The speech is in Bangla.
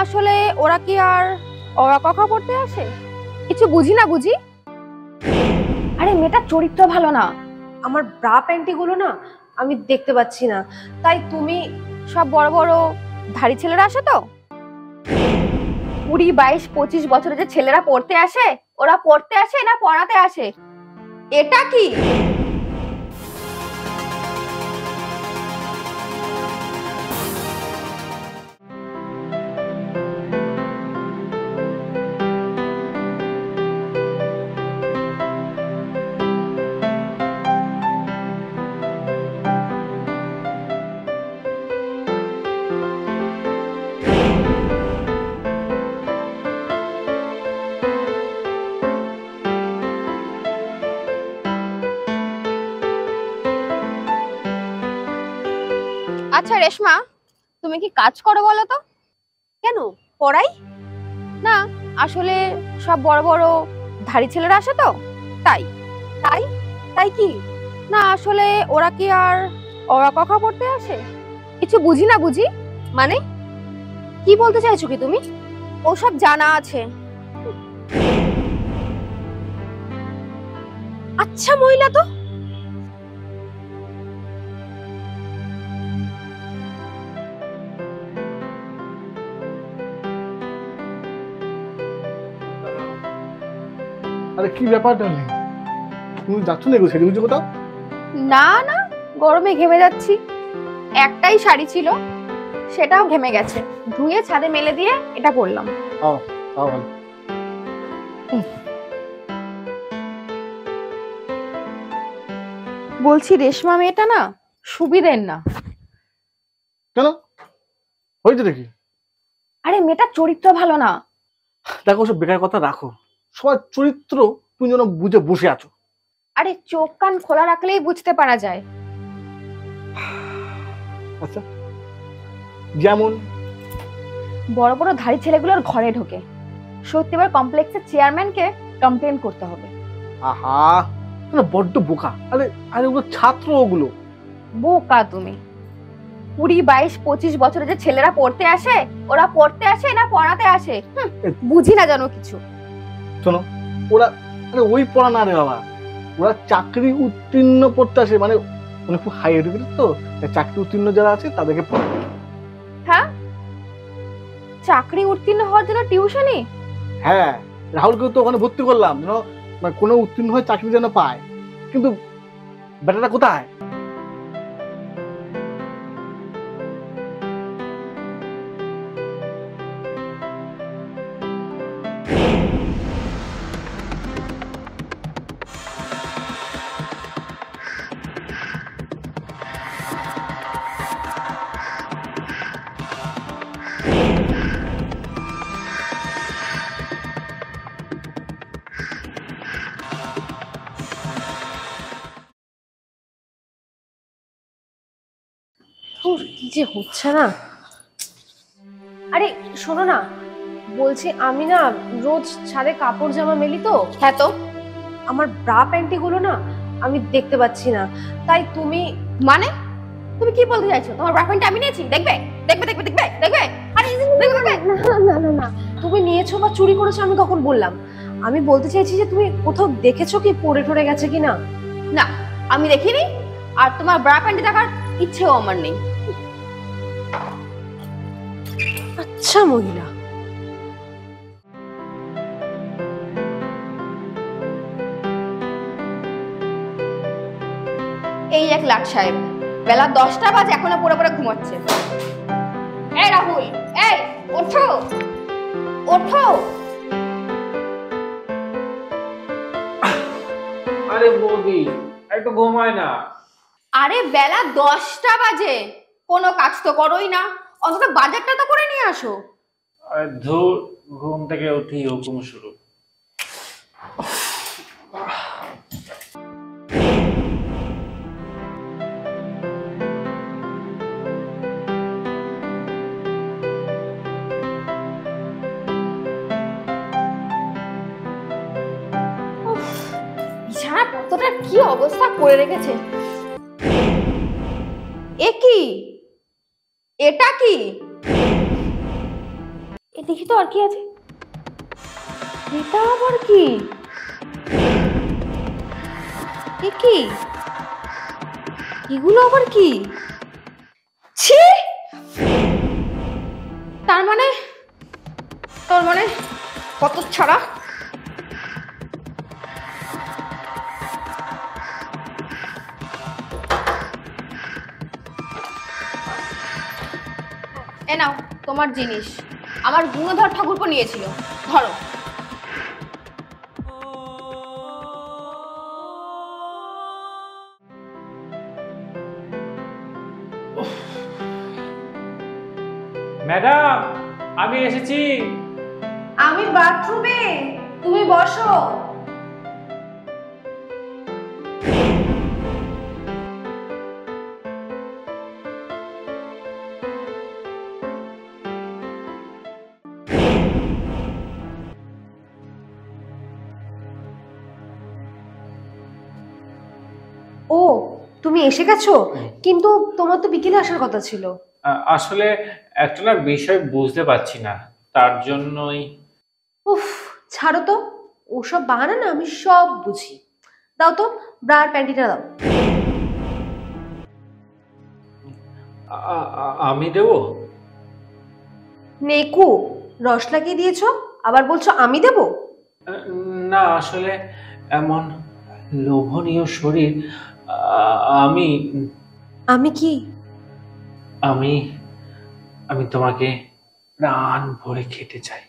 আসলে ওরা কি আর ওরা কথা পড়তে আসে? কিছু বুঝি না বুঝি। আরে মেয়েটার চরিত্র ভালো না। আমার ব্রা প্যান্টি গুলো না আমি দেখতে পাচ্ছি না, তাই তুমি। সব বড় বড় ধাড়ি ছেলেরা আসে তো? 20, 22, 25 বছরের যে ছেলেরা পড়তে আসে, ওরা পড়তে আসে না পড়াতে আসে? এটা কি? আচ্ছা রেশমা, তুমি কি কাজ করো বলো তো? কেন পড়াই? না, আসলে সব বড় বড় ধাড়ি ছেলেরা আসে তো, তাই। তাই? তাই কি? না আসলে ওরা কি আর ওরা কথা পড়তে আসে? কিছু বুঝি না বুঝি। মানে কি বলতে চাইছো কি তুমি? ওসব জানা আছে। আচ্ছা মহিলা তো। আরে কি ব্যাপার ডার্লিং, তুমি যাচ্ছ না সেটি বুঝছো কোথাও? না না, গরমে ঘেমে যাচ্ছি। একটাই শাড়ি ছিল, সেটাও ঘেমে গেছে, ধুয়ে ছাদে মেলে দিয়ে এটা পরলাম। ভালো। বলছি রেশমা মেয়েটা না সুবিধের না। কেন হয়েছে দেখি? আরে মেয়েটার চরিত্র ভালো না। দেখো সব বেকার কথা রাখো, সবার চরিত্র তুমি যেন বুঝে বসে আছো। আরে চোখ কান খোলা রাখলেই বুঝতে পারা যায়। আচ্ছা যেমন? বড় বড় ধাড়ি ছেলেগুলোর ঘরে ঢোকে। সত্যিবার কমপ্লেক্সের চেয়ারম্যানকে কমপ্লেন করতে হবে। আহা বড্ড বোকা। আরে আরে ওগুলো ছাত্র, ওগুলো। বোকা তুমি? 20, 22, 25 বছরের যে ছেলেরা পড়তে আসে, ওরা পড়তে আসে না পড়াতে আসে? বুঝি না জানো কিছু। শোনো, ওরা আরে ওই পড়া না রে বাবা, ওরা চাকরি উত্তীর্ণ পড়তে আসে, মানে খুব হাই এডুকেটেড তো, চাকরি উত্তীর্ণ যারা আছে তাদেরকে পড়ায়। হ্যাঁ, চাকরি উত্তীর্ণ হওয়ার জন্য টিউশনি? হ্যাঁ, রাহুলকেও তো ওখানে ভর্তি করলাম যেন মানে কোনো উত্তীর্ণ হয়ে চাকরি যেন পায়। কিন্তু বেটাটা কোথায়? কি যে হচ্ছে না। আরে শোনো না, বলছি আমি না রোজ ছাদে কাপড় জামা মেলি তো। হ্যাঁ তো? আমার ব্রা প্যান্টি গুলো না আমি দেখতে পাচ্ছি না, তাই তুমি। মানে তুমি কি বলতে চাইছো? তোমার বয়ফ্রেন্ড আমি নিয়েছি? দেখবে দেখবে দেখবে দেখবে দেখবে। আরে দেখবে। না না না, তুমি নিয়েছো বা চুরি করেছো আমি কখন বললাম? আমি বলতে চাইছি যে তুমি কোথাও দেখেছো কি পড়ে টরে গেছে কিনা। না, আমি দেখিনি, আর তোমার ব্রা প্যান্টি দেখার ইচ্ছেও আমার নেই। আচ্ছা মহিলা। এই এক লাট সাহেব, বেলা 10টা বাজে এখনো পড়ে পড়ে ঘুমাচ্ছে। এই রাহুল, এই ওঠো ওঠো। আরে বৌদি একটু ঘুমায় না। আরে বেলা 10টা বাজে, কোনো কাজ তো করোই না, অন্তত বাজারটা তো করে নিয়ে আসো। আরে ধুর, ঘুম থেকে উঠি হুকুম শুরু। বিছানাপত্রটার কি অবস্থা করে রেখেছে। এ কি? এটা কি? এ দেখি তো আর কি আছে। এটা আবার কি? এ কি? এগুলো আবার কি? ছি! তার মানে কত ছাড়া। এ নাও তোমার জিনিস। আমার গুণধর ঠাকুরপো নিয়েছিল, ধরো। ম্যাডাম, আমি এসেছি। আমি বাথরুমে, তুমি বসো। ও, তুমি এসে গেছো? কিন্তু তোমার তো বিকেলে আসার কথা ছিল। আসলে একটা না বিষয় বুঝতে পারছি না, তার জন্যই। উফ, ছাড়ো তো, ওসব বাহানা না আমি সব বুঝি। দাও তো ব্রা আর প্যান্টিটা দাও। আমি দেবো? নেকু, রস লাগিয়ে দিয়েছো, আবার বলছো আমি দেবো? না, আসলে এমন লোভনীয় শরীর, আমি আমি কি? আমি আমি তোমাকে প্রাণ ভরে খেতে চাই।